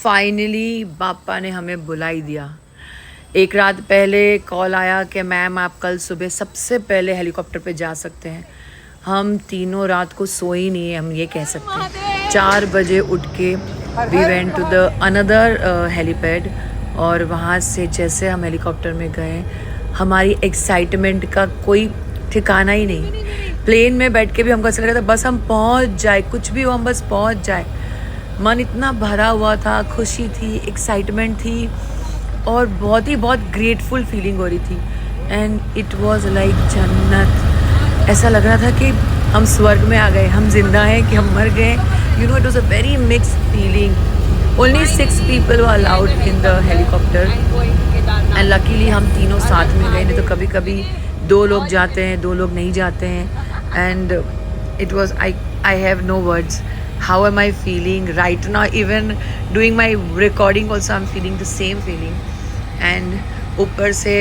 Finally पापा ने हमें बुला ही दिया। एक रात पहले कॉल आया कि मैम आप कल सुबह सबसे पहले हेलीकॉप्टर पे जा सकते हैं। हम तीनों रात को सोए ही नहीं है, हम ये कह सकते हैं। 4 बजे उठ के we went to the another helipad और वहाँ से जैसे हम हेलीकॉप्टर में गए, हमारी एक्साइटमेंट का कोई ठिकाना ही नहीं। प्लेन में बैठ के भी हमको ऐसा लग रहा था बस हम पहुँच जाए, कुछ भी हो हम बस पहुँच जाए। मन इतना भरा हुआ था, खुशी थी, एक्साइटमेंट थी और बहुत ग्रेटफुल फीलिंग हो रही थी। एंड इट वाज लाइक जन्नत। ऐसा लग रहा था कि हम स्वर्ग में आ गए, हम जिंदा हैं कि हम मर गए। You know, it was a very mixed feeling. Only 6 people were allowed in the helicopter and luckily हम तीनों साथ में गए, नहीं तो कभी कभी 2 लोग जाते हैं, 2 लोग नहीं जाते हैं। And it was I have no words how am I feeling right now. Even doing my recording also I'm feeling the same feeling. And ऊपर से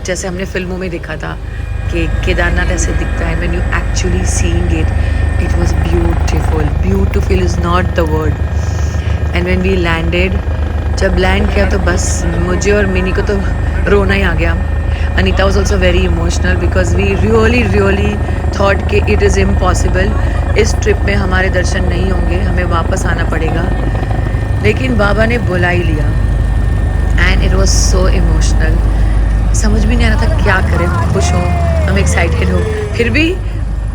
जैसे हमने फिल्मों में देखा था कि केदारनाथ ऐसे दिखता है, when you actually seeing it, it was beautiful is not the word. And when we landed, जब लैंड किया तो बस मुझे और मिनी को तो रोना ही आ गया। Anita was also very emotional because we really thought कि इट इज़ इम्पॉसिबल, इस ट्रिप में हमारे दर्शन नहीं होंगे, हमें वापस आना पड़ेगा। लेकिन बाबा ने बुला ही लिया and it was so emotional. समझ भी नहीं आ रहा था क्या करें, हम खुश हो, हम एक्साइटेड हो, फिर भी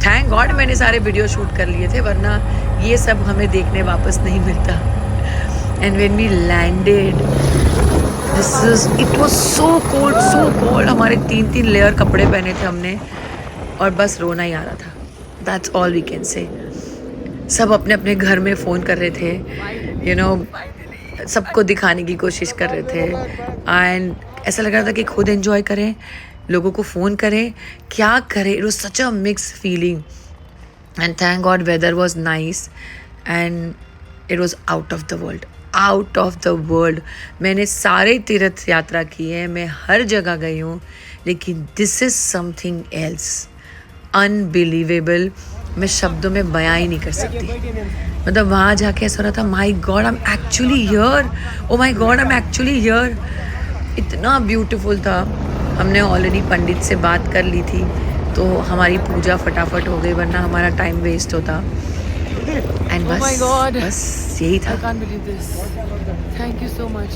थैंक गॉड मैंने सारे वीडियो शूट कर लिए थे, वरना ये सब हमें देखने वापस नहीं मिलता। And when we landed, it was so cold. हमारे 3 लेयर कपड़े पहने थे हमने और बस रोना ही आ रहा था। That's all we can say. सब अपने अपने घर में फ़ोन कर रहे थे, यू नो, सबको दिखाने की कोशिश कर रहे थे। एंड ऐसा लग रहा था कि खुद एंजॉय करें, लोगों को फ़ोन करें, क्या करें। It was such a mix feeling and thank God weather was nice and it was out of the world. मैंने सारे तीर्थ यात्रा की है, मैं हर जगह गई हूँ, लेकिन this is something else, unbelievable. मैं शब्दों में बयां ही नहीं कर सकती। मतलब वहाँ जाके ऐसा हो रहा था, my god I am actually here, oh my god I am actually here. इतना ब्यूटीफुल था। हमने ऑलरेडी पंडित से बात कर ली थी तो हमारी पूजा फटाफट हो गई, वरना हमारा टाइम वेस्ट होता। And Oh my God. बस यही था। I can't believe this. Thank you so much.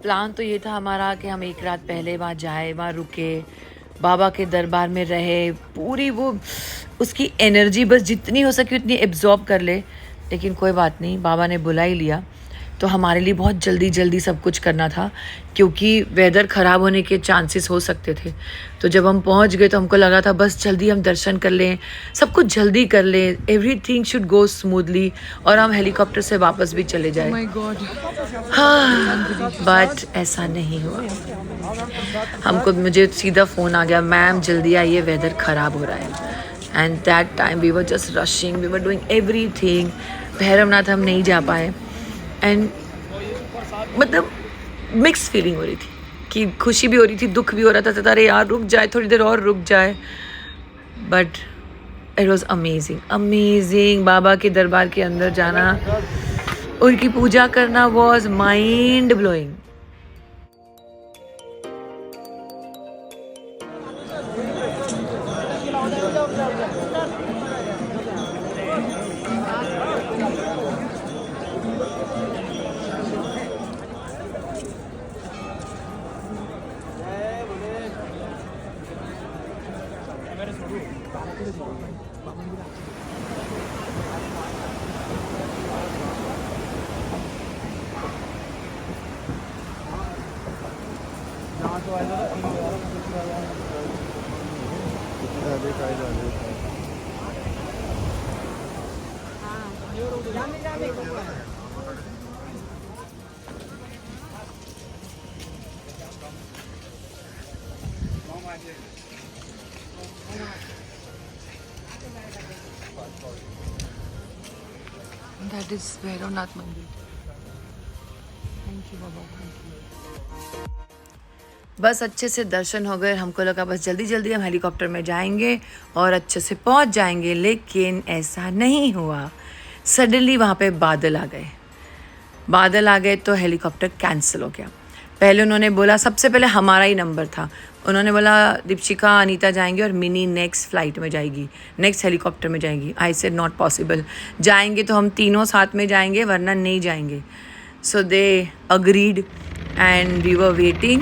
Plan तो ये था हमारा कि हम एक रात पहले वहाँ जाए, वहाँ रुके, बाबा के दरबार में रहे, पूरी वो उसकी एनर्जी बस जितनी हो सके उतनी एब्जॉर्ब कर ले। लेकिन कोई बात नहीं, बाबा ने बुला ही लिया तो हमारे लिए बहुत जल्दी सब कुछ करना था क्योंकि वेदर ख़राब होने के चांसेस हो सकते थे। तो जब हम पहुंच गए तो हमको लगा था बस जल्दी हम दर्शन कर लें, सब कुछ जल्दी कर लें, एवरीथिंग शुड गो स्मूथली और हम हेलीकॉप्टर से वापस भी चले Oh जाए। my God. हाँ, बट ऐसा नहीं हुआ। मुझे सीधा फ़ोन आ गया, मैम जल्दी आइए, वेदर ख़राब हो रहा है। And that time we were just rushing, we were doing everything. Bhairavnath हम नहीं जा पाए एंड मतलब मिक्स फीलिंग हो रही थी कि खुशी भी हो रही थी, दुख भी हो रहा था, अरे यार रुक जाए, थोड़ी देर और रुक जाए। But it was amazing. बाबा के दरबार के अंदर जाना, उनकी पूजा करना was mind blowing. That is Bhairavnath मंदिर। थैंक यू बाबा, थैंक यू। बस अच्छे से दर्शन हो गए, हमको लगा बस जल्दी हम हेलीकॉप्टर में जाएंगे और अच्छे से पहुंच जाएंगे, लेकिन ऐसा नहीं हुआ। सडनली वहाँ पे बादल आ गए तो हेलीकॉप्टर कैंसिल हो गया। पहले उन्होंने बोला, सबसे पहले हमारा ही नंबर था, उन्होंने बोला दीपशिका अनीता जाएंगे और मिनी नेक्स्ट फ्लाइट में जाएगी, नेक्स्ट हेलीकॉप्टर में जाएगी। आई सेड नॉट पॉसिबल, जाएंगे तो हम तीनों साथ में जाएंगे वरना नहीं जाएंगे। So they agreed and we were waiting.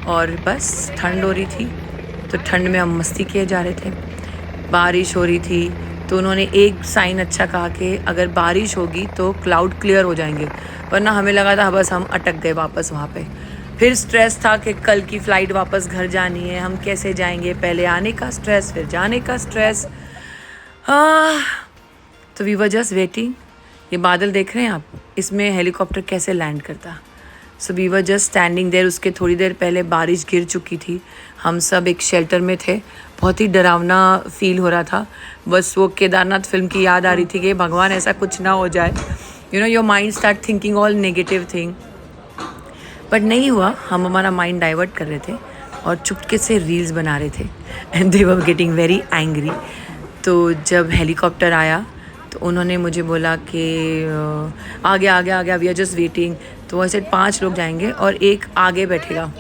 और बस ठंड हो रही थी तो ठंड में हम मस्ती किए जा रहे थे। बारिश हो रही थी तो उन्होंने एक साइन अच्छा कहा कि अगर बारिश होगी तो क्लाउड क्लियर हो जाएंगे, वरना हमें लगा था बस हम अटक गए वापस वहाँ पे। फिर स्ट्रेस था कि कल की फ़्लाइट वापस घर जानी है, हम कैसे जाएंगे, पहले आने का स्ट्रेस फिर जाने का स्ट्रेस। तो वी वर जस्ट वेटिंग। ये बादल देख रहे हैं आप, इसमें हेलीकॉप्टर कैसे लैंड करता। So we were just standing there. उसके थोड़ी देर पहले बारिश गिर चुकी थी, हम सब एक शेल्टर में थे। बहुत ही डरावना फील हो रहा था, बस वो केदारनाथ फिल्म की याद आ रही थी कि भगवान ऐसा कुछ ना हो जाए। You know your mind start thinking all negative thing, but नहीं हुआ। हम हमारा माइंड डाइवर्ट कर रहे थे और चुपके से रील्स बना रहे थे and they were getting very angry. तो जब हेलीकॉप्टर आया तो उन्होंने मुझे बोला कि आगे आगे आगे वी आर जस्ट वेटिंग। तो ऐसे 5 लोग जाएंगे और एक आगे बैठेगा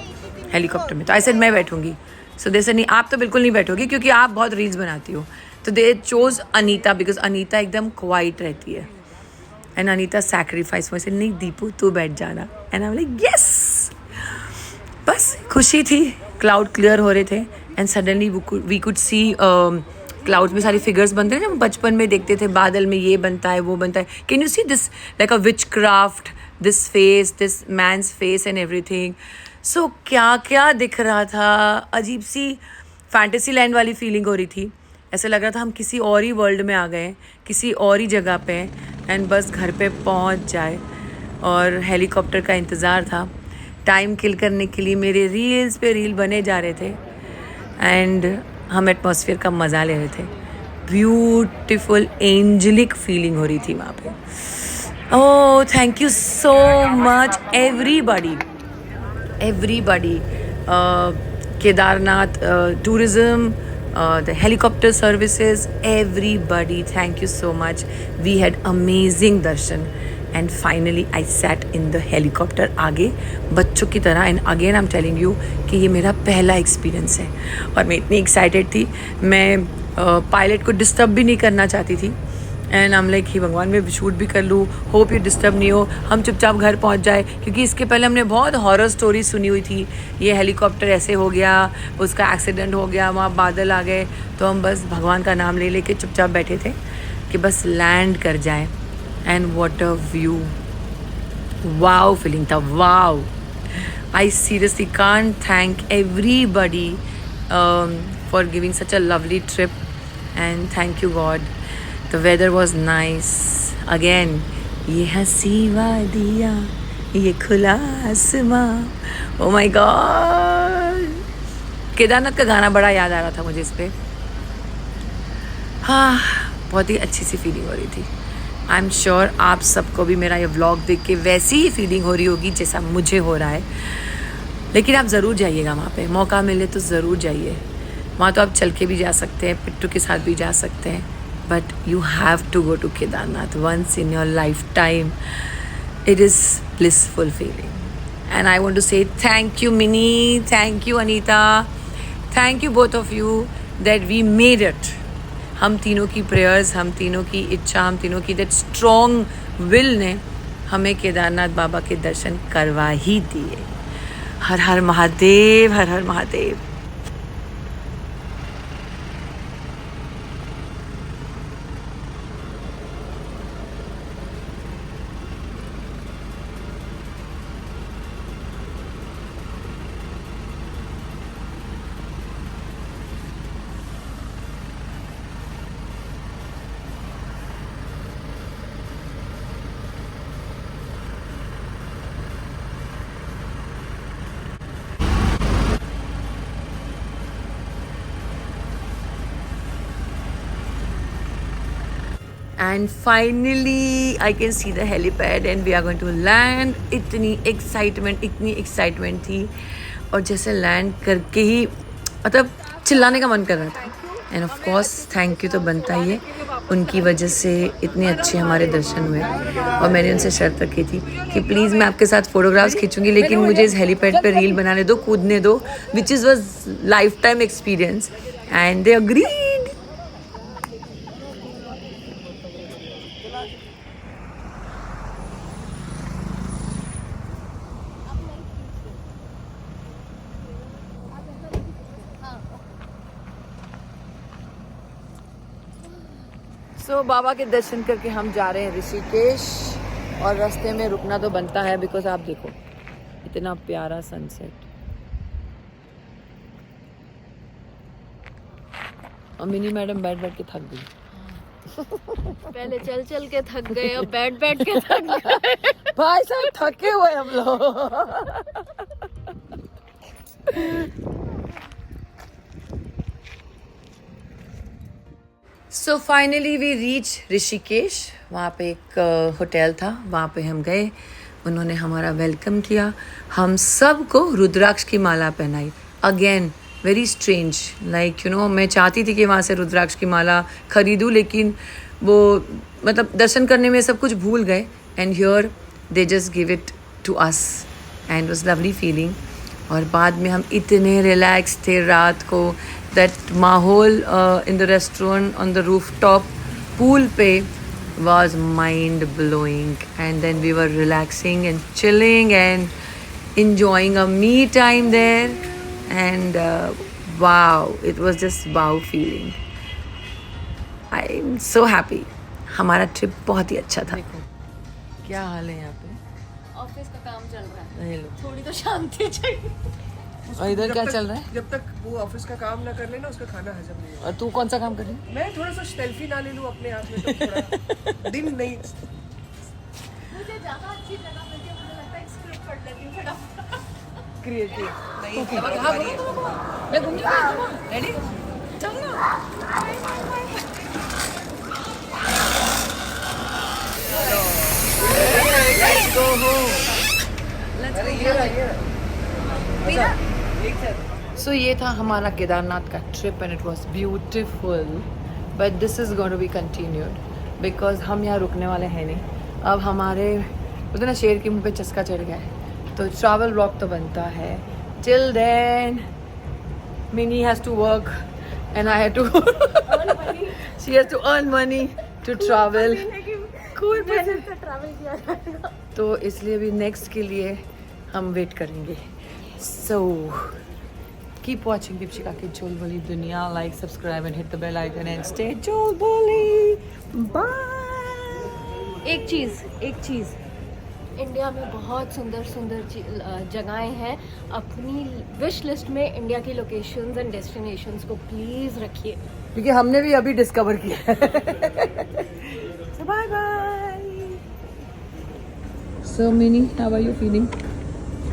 हेलीकॉप्टर में। तो ऐसे मैं बैठूंगी। सो दे से नहीं, आप तो बिल्कुल नहीं बैठोगी क्योंकि आप बहुत रील्स बनाती हो। तो दे चोज अनीता बिकॉज अनीता एकदम क्वाइट रहती है एंड अनीता सैक्रिफाइस। वैसे नहीं दीपू तू बैठ जाना and I am like yes. बस खुशी थी, क्लाउड क्लियर हो रहे थे and suddenly we could see clouds में सारी फिगर्स बनते हैं ना, बचपन में देखते थे बादल में ये बनता है वो बनता है। Can you see this like a witchcraft, this face, this man's face and everything. So क्या क्या दिख रहा था, अजीब सी फैंटेसी लैंड वाली फीलिंग हो रही थी। ऐसा लग रहा था हम किसी और ही वर्ल्ड में आ गए, किसी और ही जगह पे एंड बस घर पे पहुंच जाए। और हेलीकॉप्टर का इंतज़ार था। टाइम किल करने के लिए मेरे रील्स पे रील बने जा रहे थे एंड हम एटमॉस्फेयर का मज़ा ले रहे थे। ब्यूटीफुल एंजलिक फीलिंग हो रही थी वहाँ पे। Oh thank you so much everybody Kedarnath tourism, the helicopter services, everybody, thank you so much. We had amazing darshan and finally I sat in the helicopter आगे बच्चों की तरह। and again I'm telling you कि ये मेरा पहला experience है और मैं इतनी एक्साइटेड थी। मैं पायलट को डिस्टर्ब भी नहीं करना चाहती थी and I am like he भगवान मैं शूट भी कर लूँ, होप ये डिस्टर्ब नहीं हो, हम चुपचाप घर पहुंच जाए। क्योंकि इसके पहले हमने बहुत हॉरर स्टोरी सुनी हुई थी, ये हेलीकॉप्टर ऐसे हो गया, उसका एक्सीडेंट हो गया, वहाँ बादल आ गए। तो हम बस भगवान का नाम ले लेके चुपचाप बैठे थे कि बस लैंड कर जाए। And what a view, wow feeling था, wow. I seriously can't thank everybody for giving such a lovely trip and thank you god. The weather was nice. Again, ये हंसी वादियाँ, ये खुला आसमां, oh my god। केदारनाथ का गाना बड़ा याद आ रहा था मुझे इस पे। हाँ, बहुत ही अच्छी सी फीलिंग हो रही थी। आई एम श्योर आप सबको भी मेरा ये व्लॉग देख के वैसी ही फीलिंग हो रही होगी जैसा मुझे हो रहा है। लेकिन आप ज़रूर जाइएगा वहाँ पे, मौका मिले तो ज़रूर जाइए। वहाँ तो आप चल के भी जा सकते हैं, पिट्टू के साथ भी जा सकते हैं, but you have to go to Kedarnath once in your lifetime. It is blissful feeling and I want to say thank you Minnie, thank you Anita, thank you both of you that we made it. हम तीनों की prayers, हम तीनों की इच्छा, हम तीनों की that strong will ने हमें केदारनाथ बाबा के दर्शन करवा ही दिए। हर हर महादेव, हर हर Mahadev. And finally I can see the helipad and we are going to land. इतनी excitement थी और जैसे लैंड करके ही मतलब चिल्लाने का मन कर रहा था end of course thank you तो बनता ही है, उनकी वजह से इतने अच्छे हमारे दर्शन हुए। और मैंने उनसे शर्त रखी थी कि प्लीज़ मैं आपके साथ फ़ोटोग्राफ्स खींचूंगी, लेकिन मुझे इस हेलीपैड पे रील बनाने दो, कूदने दो, which is was lifetime experience, and they agreed. So बाबा के दर्शन करके हम जा रहे हैं ऋषिकेश, और रास्ते में रुकना तो बनता है बिकॉज आप देखो इतना प्यारा सनसेट। और मिनी मैडम बैठ बैठ के थक गई। पहले चल चल के थक गए, अब बैठ बैठ के थक गए। भाई साहब थके हुए हम लोग। So finally we reach Rishikesh. वहाँ पे एक होटल था, वहाँ पे हम गए, उन्होंने हमारा वेलकम किया, हम सब को रुद्राक्ष की माला पहनाई। Again very strange, like you know मैं चाहती थी कि वहाँ से रुद्राक्ष की माला खरीदूँ, लेकिन वो मतलब दर्शन करने में सब कुछ भूल गए, and here they just give it to us and was lovely feeling. और बाद में हम इतने रिलैक्स थे रात को, दैट माहौल in the restaurant on the roof top pool पे was mind blowing, and then we were relaxing and chilling and enjoying a me time there, and wow, it was just wow feeling. I'm so happy. हमारा trip बहुत ही अच्छा था। देखो क्या हाल है यहाँ पे, ऑफिस का काम चल रहा है, ये लो। थोड़ी तो शांति चाहिए। और इधर क्या चल रहा है? जब तक वो ऑफिस का काम ना कर ले ना, उसका खाना हजम नहीं होगा। और तू कौन सा काम कर रही है? मैं थोड़ा सा सेल्फी ना ले लूं अपने हाथ में तो थोड़ा दिन नहीं। मुझे ज्यादा अच्छी जगह मिलती है, मुझे लगता है स्क्रिप्ट पढ़ लेती हूँ फटाफट। क्रिएटिव नहीं मैं घूम जाऊँ। रेडी चल ना। Let's go home. सो ये था हमारा केदारनाथ का trip, and it was beautiful, but this is going to be continued because हम यहाँ रुकने वाले हैं नहीं। अब हमारे उतना शेर के मुंह पे चस्का चढ़ गया है, तो ट्रैवल ब्लॉग तो बनता है। Till then Mini has to work and I have to she has to earn money to travel. तो इसलिए भी नेक्स्ट के लिए हम वेट करेंगे। सो कीप वॉचिंग दीपशिका की चुलबुली दुनिया, like subscribe and hit the bell icon and stay चुलबुली। बाय। एक चीज़ इंडिया में बहुत सुंदर सुंदर जगहें हैं। अपनी विश लिस्ट में इंडिया की लोकेशंस एंड डेस्टिनेशंस को प्लीज़ रखिए, क्योंकि हमने भी अभी डिस्कवर किया है। So bye bye. So Mini, how are you feeling?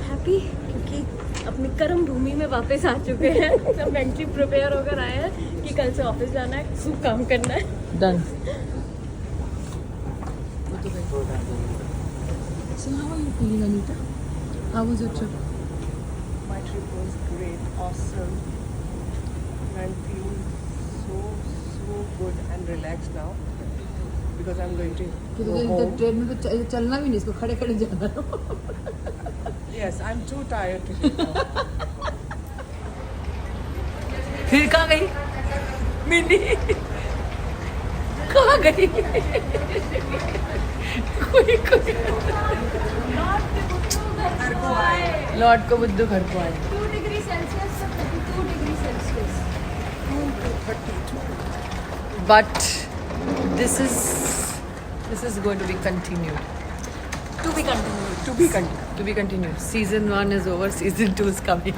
Happy, क्योंकि अपनी कर्म भूमि में वापस आ चुके हैं। सब मेंटली प्रिपेयर होकर आए हैं कि कल से ऑफिस जाना है, खूब काम करना है। Done. So how are you feeling, Anita? How was your trip? My trip was great, awesome. I'm feeling so good and relaxed now because I'm going to go home. Train में तो चलना भी नहीं, इसको खड़े खड़े जाना। Yes, I'm too tired to get now. फिर कहाँ गई मिनी? कहाँ गई? कोई लॉर्ड को बुद्धू घर को आए। 2 डिग्री सेल्सियस से 32 degree Celsius. But this is going to be continued. To be continued. To be continued. To be continued. Season 1 is over. Season 2 is coming.